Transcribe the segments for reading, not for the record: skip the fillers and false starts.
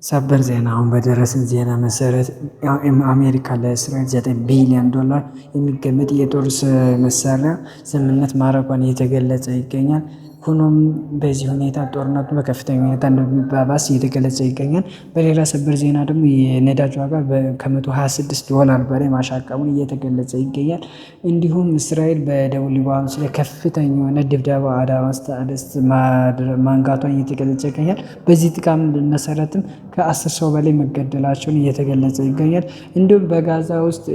ሰበር ዜና አሁን በደረሰን ዜና መሰረት አሜሪካ ለእስራኤል $9 ቢሊዮን የሚገመት የጦር መሳሪያ ስምምነት ማድረጓን እየተገለጸ ይገኛል። ሆኖም በዚህ ሁኔታ ጦርነቱ በከፍተኛ ሁኔታ እንደሚባባስ እየተገለጸ ይገኛል። በሌላ ሰበር ዜና ደግሞ የነዳጅ ዋጋ ከ$126 በላይ ማሻቀቡን እየተገለጸ ይገኛል። እንዲሁም እስራኤል በደቡብ ሊባኖስ ላይ ከፍተኛ የሆነ ድብደባ አድርሳ ማንጋቷን እየተገለጸ ይገኛል። በዚህ ጥቃት መሰረትም ከ10 ሰው በላይ መገደላቸውን እየተገለጸ ይገኛል። እንዲሁም በጋዛ ውስጥ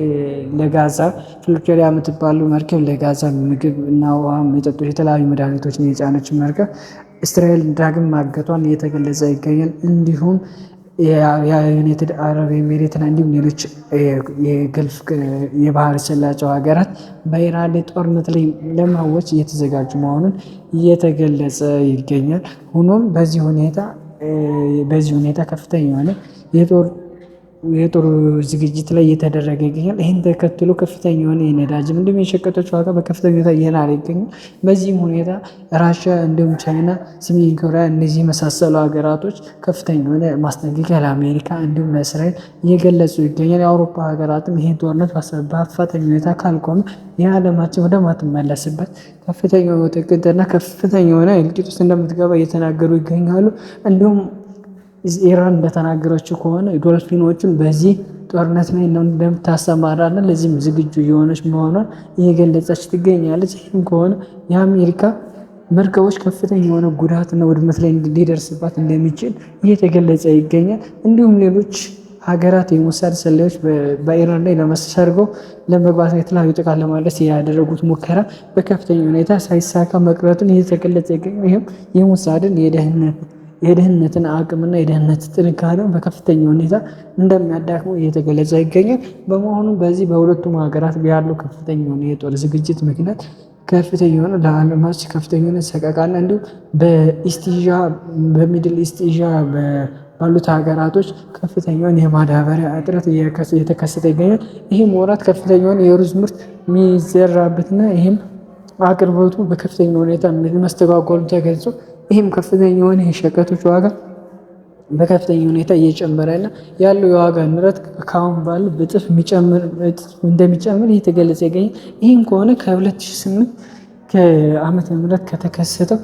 ለጋዛ ፍሎሪዳ የምትባለው መርከብ ለጋዛ ምግብ እና ውሃ፣ መጠጦች፣ የተለያዩ መድኃኒቶችን የጫነች መርከብ እስራኤል ዳግም ማገቷን እየተገለጸ ይገኛል። እንዲሁም የዩናይትድ አረብ ኤሚሬትና እንዲሁም ሌሎች የገልፍ የባህር ሰላጤው ሀገራት በኢራን ላይ ጦርነት ላይ ለማወጅ እየተዘጋጁ መሆኑን እየተገለጸ ይገኛል። ሆኖም በዚህ ሁኔታ ከፍተኛ የሆነ የጦር ዝግጅት ላይ እየተደረገ ይገኛል። ይህን ተከትሎ ከፍተኛ የሆነ የነዳጅም እንዲሁም የሸቀጦች ዋጋ በከፍተኛ ሁኔታ እየናረ ይገኛል። በዚህም ሁኔታ ራሽያ እንዲሁም ቻይና፣ ሰሜን ኮሪያ እነዚህ የመሳሰሉ ሀገራቶች ከፍተኛ የሆነ ማስጠንቀቂያ ለአሜሪካ እንዲሁም ለእስራኤል እየገለጹ ይገኛል። የአውሮፓ ሀገራትም ይህን ጦርነት በአፋጣኝ ሁኔታ ካልቆመ የዓለማችን ወደማትመለስበት ከፍተኛ ውጥንቅጥና ከፍተኛ የሆነ እልቂት ውስጥ እንደምትገባ እየተናገሩ ይገኛሉ። እንዲሁም ኢራን እንደተናገረችው ከሆነ ዶልፊኖቹን በዚህ ጦርነት ላይ እንደምታሰማራና ለዚህም ዝግጁ የሆነች መሆኗን እየገለጸች ትገኛለች። ይህም ከሆነ የአሜሪካ መርከቦች ከፍተኛ የሆነ ጉዳትና ውድመት ላይ ሊደርስባት እንደሚችል እየተገለጸ ይገኛል። እንዲሁም ሌሎች ሀገራት የሞሳድ ሰላዮች በኢራን ላይ ሰርገው ለመግባት የተለያዩ ጥቃት ለማድረስ ያደረጉት ሙከራ በከፍተኛ ሁኔታ ሳይሳካ መቅረቱን እየተገለጸ ይገኛል። ይህም የሞሳድን የደህንነትን አቅምና የደህንነት ጥንካሬውን በከፍተኛ ሁኔታ እንደሚያዳክመው እየተገለጸ ይገኛል። በመሆኑም በዚህ በሁለቱም ሀገራት ያለው ከፍተኛ የሆነ የጦር ዝግጅት ምክንያት ከፍተኛ የሆነ ለዓለማችን ከፍተኛ የሆነ ሰቀቃና እንዲሁም በሚድል ኢስት ኤዥያ ባሉት ሀገራቶች ከፍተኛውን የማዳበሪያ እጥረት እየተከሰተ ይገኛል። ይህም ወራት ከፍተኛውን የሩዝ ምርት የሚዘራበትና ይህም አቅርቦቱ በከፍተኛ ሁኔታ መስተጓጎሉ ተገልጾ ይህም ከፍተኛ የሆነ የሸቀጦች ዋጋ በከፍተኛ ሁኔታ እየጨመረና ያለው የዋጋ ንረት ከአሁን ባለው በጥፍ እንደሚጨምር እየተገለጸ ይገኛል። ይህም ከሆነ ከ2008 ከዓመተ ምህረት ከተከሰተው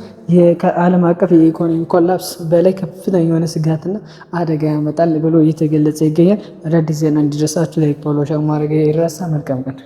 ከዓለም አቀፍ የኢኮኖሚ ኮላፕስ በላይ ከፍተኛ የሆነ ስጋትና አደጋ ያመጣል ብሎ እየተገለጸ ይገኛል። አዳዲስ ዜና እንዲደርሳችሁ ላይክ፣ ፎሎ፣ ሼር ማድረግ ይረሳ። መልካም ቀን።